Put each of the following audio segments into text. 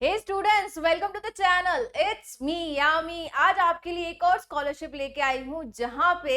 Hey students, welcome to the channel. It's me Yami. आज आपके लिए एक और स्कॉलरशिप लेके आई हूँ जहां पे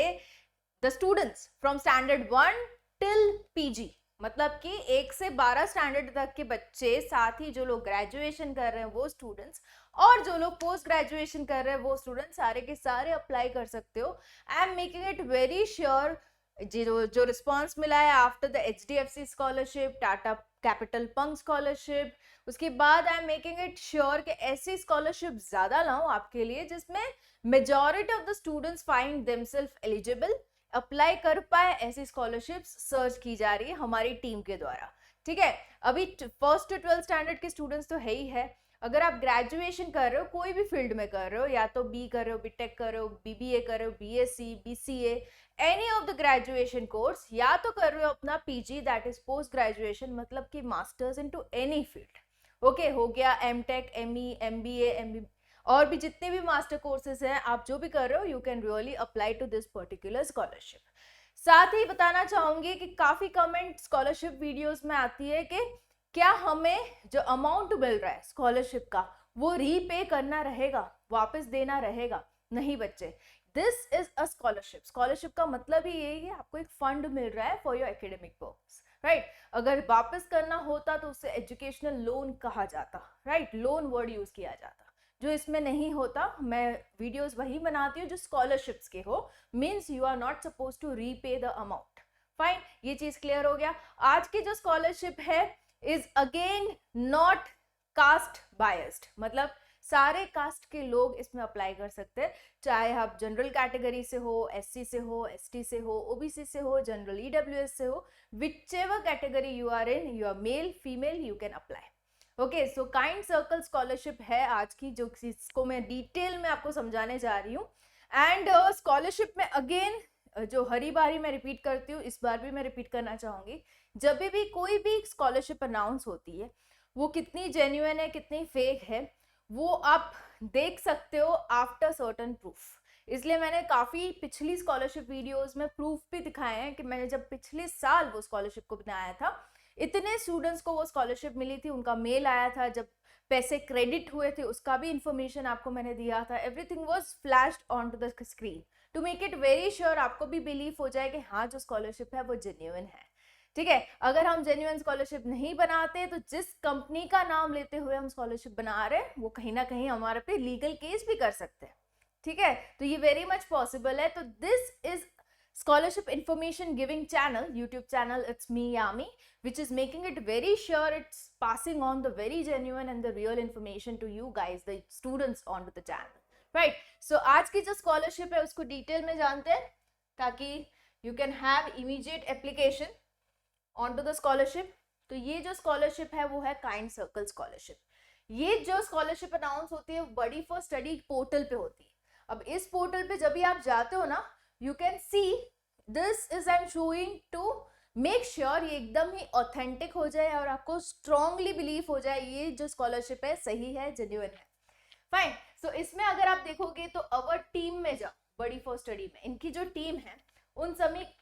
the students from standard 1 till PG, मतलब कि 1 से 12 स्टैंडर्ड तक के बच्चे, साथ ही जो लोग ग्रेजुएशन कर रहे हैं वो स्टूडेंट्स और जो लोग पोस्ट ग्रेजुएशन कर रहे हैं वो स्टूडेंट्स, सारे के सारे अप्लाई कर सकते हो। I am making it very sure. जो रिस्पॉन्स मिला है after the HDFC scholarship, Tata Capital Pankh scholarship, उसके बाद I am making it sure कि ऐसी स्कॉलरशिप ज्यादा लाऊं आपके लिए जिसमें majority of the students find themselves eligible, apply कर पाए। ऐसी स्कॉलरशिप्स सर्च की जा रही है हमारी टीम के द्वारा। ठीक है, अभी फर्स्ट टू 12 स्टैंडर्ड के स्टूडेंट्स तो है ही है। अगर आप ग्रेजुएशन कर रहे हो, कोई भी फील्ड में कर रहे हो, या तो बी कर रहे हो, बीटेक कर रहे हो, बीबीए कर रहे हो, BSc, BCA, any of the graduation course, या तो कर रहे हो अपना PG, that is post graduation, मतलब कि masters into any field. Okay, हो गया एमटेक, एमई, एमबीए, एमबी, और भी जितने भी मास्टर कोर्सेज हैं, आप जो भी कर रहे हो, you can really apply to this particular scholarship. साथ ही बताना चाहूंगी कि काफी कमेंट स्कॉलरशिप वीडियोस में आती है कि क्या हमें जो अमाउंट मिल रहा है स्कॉलरशिप का वो रीपे करना रहेगा, वापस देना रहेगा? नहीं बच्चे, this is a scholarship. Scholarship का मतलब ही यही है, आपको एक फंड मिल रहा है for your academic purpose, right. अगर वापस करना होता तो उसे एजुकेशनल लोन कहा जाता, राइट, लोन वर्ड यूज किया जाता। जो इसमें नहीं होता, मैं वीडियोस वही बनाती हूँ जो स्कॉलरशिप्स के हो, means you are not suppose to repay the amount. Fine, ये चीज क्लियर हो गया। आज की जो स्कॉलरशिप है is again not caste biased, मतलब सारे कास्ट के लोग इसमें अप्लाई कर सकते हैं, चाहे आप जनरल कैटेगरी से हो, एससी से हो, एसटी से हो, ओबीसी से हो, जनरल ईडब्ल्यूएस से हो, whichever category you are in, you are male, female, you can apply. Okay, so kind Circle scholarship है आज की, जो इसको मैं डिटेल में आपको समझाने जा रही हूँ। एंड स्कॉलरशिप में अगेन जो हरी बारी मैं रिपीट करती हूँ, इस बार भी मैं रिपीट करना चाहूंगी, जब भी कोई भी स्कॉलरशिप अनाउंस होती है वो कितनी जेन्युइन है, कितनी फेक है, वो आप देख सकते हो आफ्टर सर्टन प्रूफ। इसलिए मैंने काफी पिछली स्कॉलरशिप वीडियोस में प्रूफ भी दिखाए हैं कि मैंने जब पिछले साल वो स्कॉलरशिप को बनाया था, इतने स्टूडेंट्स को वो स्कॉलरशिप मिली थी, उनका मेल आया था, जब पैसे क्रेडिट हुए थे उसका भी इंफॉर्मेशन आपको मैंने दिया था। Everything was flashed on to the screen to make it very sure, आपको भी बिलीव हो जाए कि हाँ, जो स्कॉलरशिप है वो जेन्युइन है। ठीक है, अगर हम जेन्युइन स्कॉलरशिप नहीं बनाते तो जिस कंपनी का नाम लेते हुए हम स्कॉलरशिप बना रहे हैं वो कहीं ना कहीं हमारे पे लीगल केस भी कर सकते हैं। ठीक है, तो ये वेरी मच पॉसिबल है। तो this is scholarship information giving channel, YouTube channel, it's me Yami, which is making it very sure it's passing on the very genuine and the real information to you guys, the students, onto the channel, right? So आज की जो scholarship है उसको detail में जानते हैं ताकि you can have immediate application onto the scholarship। तो ये जो स्कॉलरशिप है वो है काइंड सर्कल स्कॉलरशिप। ये जो स्कॉलरशिप अनाउंस होती है बड़ी फॉर स्टडी पोर्टल पे होती है। अब इस पोर्टल पे जब भी आप जाते हो ना, you can see this is I am showing to make sure ये एकदम ही ऑथेंटिक हो जाए और आपको स्ट्रांगली बिलीव हो जाए ये जो स्कॉलरशिप है सही है, जेन्युइन है। फाइन, सो इसमें अगर आप देखोगे तो अवर टीम में जाओ, बड़ी फॉर स्टडी में इनकी जो टीम है उन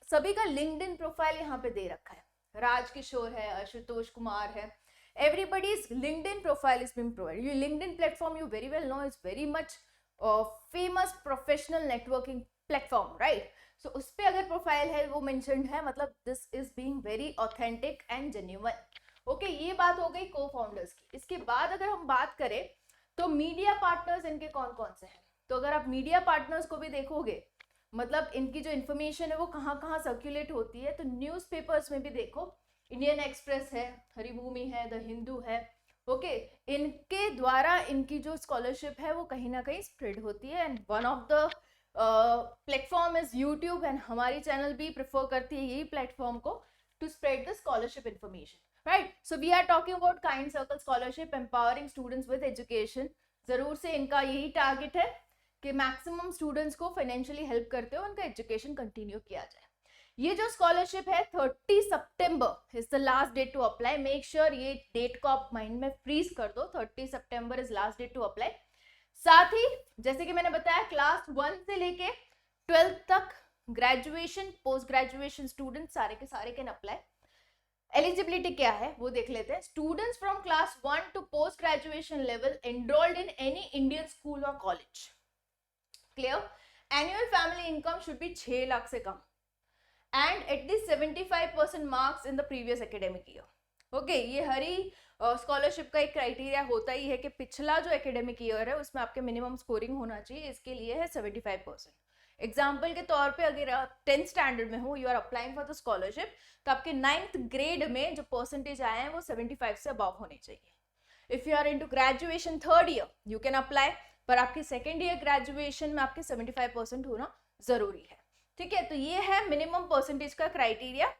सभी का लिंक्डइन प्रोफाइल यहाँ पे दे रखा है। राज किशोर है, आशुतोष कुमार है, everybody's LinkedIn profile is being provided. Your LinkedIn platform, you very well know, is very much famous professional networking platform, right? So उस पे अगर प्रोफाइल है वो मेंशन्ड है, मतलब this is being very authentic and genuine. Okay, ये बात हो गई को फाउंडर्स की। इसके बाद अगर हम बात करें तो मीडिया पार्टनर्स इनके कौन कौन से हैं, तो अगर आप मीडिया पार्टनर्स को भी देखोगे, मतलब इनकी जो इन्फॉर्मेशन है वो कहाँ कहाँ सर्कुलेट होती है, तो न्यूज़पेपर्स में भी देखो, इंडियन एक्सप्रेस है, हरिभूमि है, द हिंदू है। ओके, इनके द्वारा इनकी जो स्कॉलरशिप है वो कहीं ना कहीं स्प्रेड होती है। And one of the platform is YouTube, and हमारी चैनल भी प्रेफर करती है यही प्लेटफॉर्म को to spread the scholarship information, right. So we are talking about Kind Circle scholarship, empowering students with education. जरूर से इनका यही टारगेट है कि मैक्सिमम स्टूडेंट्स को फाइनेंशियली हेल्प करते हो उनका एजुकेशन कंटिन्यू किया जाए। ये जो स्कॉलरशिप है 30 सितंबर is the last date to apply. Make sure ये डेट को आप माइंड में फ्रीज कर दो, 30 सितंबर is last date to apply. साथ ही जैसे कि मैंने बताया, क्लास 1 से लेके 12th तक ग्रेजुएशन, पोस्ट ग्रेजुएशन स्टूडेंट सारे के सारे कैन अप्लाई। एलिजिबिलिटी क्या है वो देख लेते हैं. Students from class 1 to post graduation level enrolled in any Indian school और college. Clear. Annual family income should be 6 lakh से कम and at least 75% marks in the previous academic year. Okay, ये हर ही स्कॉलरशिप का एक क्राइटेरिया होता ही है कि पिछला जो एकेडमिक ईयर है उसमें आपके मिनिमम स्कोरिंग होना चाहिए. इसके लिए है 75%. एग्जाम्पल के तौर पे अगर आप 10th स्टैंडर्ड में हो, you are applying for the scholarship, तो आपके 9th ग्रेड में जो परसेंटेज आए हैं वो 75 से अबव होने चाहिए. If you are into graduation 3rd year you can apply, पर आपके 2nd ईयर ग्रेजुएशन में आपके 75% होना जरूरी है. ठीक है, तो ये है मिनिमम परसेंटेज का क्राइटेरिया.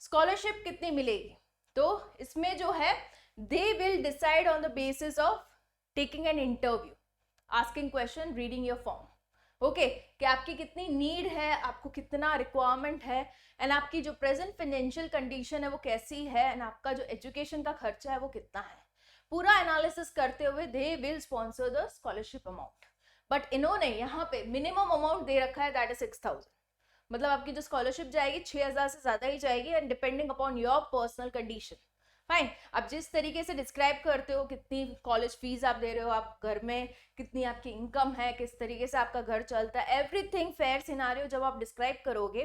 स्कॉलरशिप कितनी मिलेगी, तो इसमें जो है they will decide on the basis of taking an interview, asking question, reading your form. Okay, कि आपकी कितनी नीड है, आपको कितना रिक्वायरमेंट है, एंड आपकी जो प्रेजेंट फाइनेंशियल कंडीशन है वो कैसी है, एंड आपका जो एजुकेशन का खर्चा है वो कितना है. पूरा एनालिसिस करते हुए they will sponsor the scholarship amount. But इन्होंने यहाँ पे मिनिमम अमाउंट दे रखा है, दैट इज 6,000. मतलब आपकी जो स्कॉलरशिप जाएगी 6,000 से ज्यादा ही जाएगी, and depending upon your personal condition. Fine. आप जिस तरीके से डिस्क्राइब करते हो कितनी कॉलेज फीस आप दे रहे हो, आप घर में कितनी आपकी इनकम है, किस तरीके से आपका घर चलता है, एवरीथिंग फेयर सिनारियो जब आप डिस्क्राइब करोगे,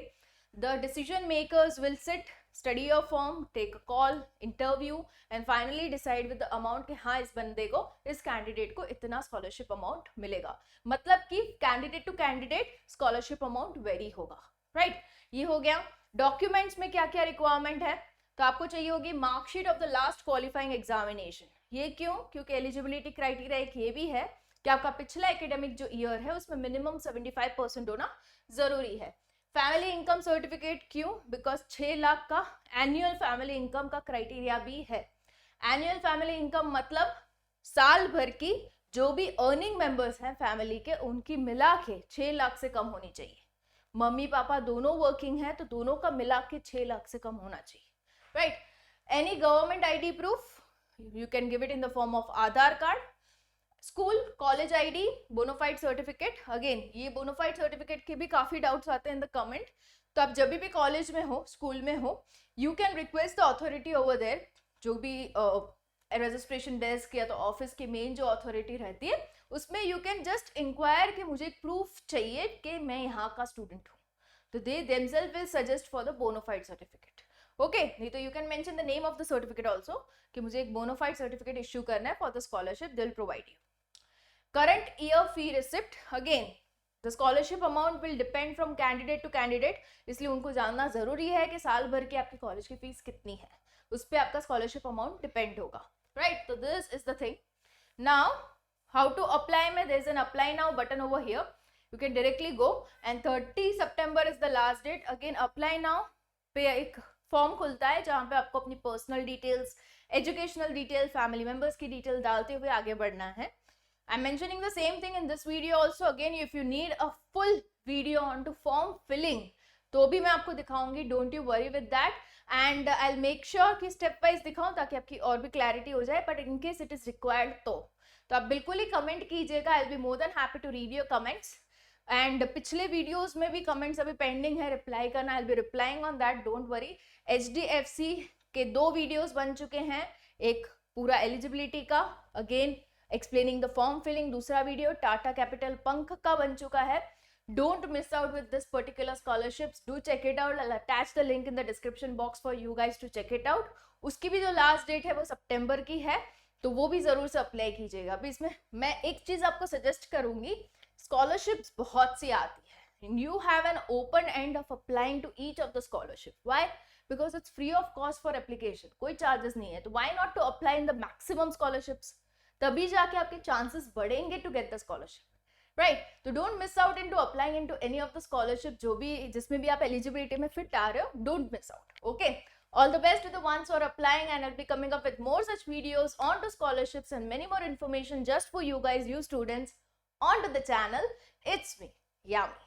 the decision makers will sit, study your form, take a call, interview, and finally decide with the amount कि हाँ इस बंदे को, इस कैंडिडेट को इतना स्कॉलरशिप अमाउंट मिलेगा. मतलब कि candidate to candidate scholarship amount vary होगा. राइट, ये हो गया. डॉक्यूमेंट्स में क्या क्या रिक्वायरमेंट है, तो आपको चाहिए होगी marksheet of the last qualifying examination. ये क्यों, क्योंकि एलिजिबिलिटी क्राइटेरिया एक ये भी है कि आपका पिछला एकेडमिक जो ईयर है उसमें मिनिमम 75% होना जरूरी है. फैमिली इनकम सर्टिफिकेट क्यों, बिकॉज 6 लाख का एनुअल फैमिली इनकम का क्राइटेरिया भी है. एनुअल फैमिली इनकम मतलब साल भर की जो भी अर्निंग मेंबर्स हैं फैमिली के, उनकी मिला के 6 लाख से कम होनी चाहिए. मम्मी पापा दोनों वर्किंग है तो दोनों का मिला के 6 लाख से कम होना चाहिए. Right? Any government ID proof, you can give it in the form of Aadhaar card. School, college ID, bona fide certificate. Again, ये bona fide certificate के भी काफी doubts आते हैं in the comment. तो आप जब भी कॉलेज में हो, स्कूल में हो, you can request the authority over there, जो भी रजिस्ट्रेशन डेस्क या तो ऑफिस की मेन जो अथॉरिटी रहती है, उसमें यू कैन जस्ट इंक्वायर कि मुझे एक प्रूफ चाहिए कि मैं यहाँ का स्टूडेंट हूँ. तो they themselves will suggest for the bona fide certificate. Okay, नहीं तो you can mention the name of the certificate also कि मुझे एक बोनाफाइड सर्टिफिकेट इश्यू करना है for the scholarship, they will provide you. Current year fee receipt, again the scholarship amount will depend from candidate to candidate, इसलिए उनको जानना जरूरी है कि साल भर की आपकी कॉलेज की फीस कितनी है, उस पर आपका स्कॉलरशिप अमाउंट डिपेंड होगा. राइट, तो this is the thing. Now how to apply में there is an apply now button over here, you can directly go and 30 September is the last date. Again apply now पे एक form खुलता है जहां पे आपको अपनी personal details, educational detail, family members की डिटेल डालते हुए आगे बढ़ना है. I am mentioning the same thing in this video also. Again if you need a full video on to form filling तो भी मैं आपको दिखाऊंगी, don't you worry with that, and I will make sure कि step wise दिखाऊं ताकि आपकी और भी क्लैरिटी हो जाए. But in case it is required तो आप बिल्कुल ही कमेंट कीजिएगा. I will be more than happy to read your comments. And पिछले वीडियोस में भी कमेंट्स अभी पेंडिंग है रिप्लाई करना, आई will be replying on that, don't worry. HDFC के 2 वीडियोस बन चुके हैं, एक पूरा एलिजिबिलिटी का, again explaining the form filling, दूसरा वीडियो टाटा कैपिटल पंख का बन चुका है. Don't miss out with this particular scholarships, do check it out. I will attach the link in the description box for you guys to check it out. उसकी भी जो last date है वो सितंबर की है, तो वो भी जरूर से अप्लाई कीजिएगा. अभी इसमें मैं एक चीज आपको सजेस्ट करूंगी, स्कॉलरशिप्स बहुत सी आती है, you have an open end of applying to each of the scholarship. Why? Because it's free of cost for application, कोई charges नहीं है. तो why not to apply in the maximum scholarships, तभी जाके आपके chances बढ़ेंगे to get the scholarship, right? तो don't miss out into applying into any of the scholarship, जो भी जिसमें भी आप eligibility में fit आ रहे हो, don't miss out. Okay, all the best to the ones who are applying, and I'll be coming up with more such videos on to scholarships and many more information just for you guys, you students, onto the channel. It's me, Yami.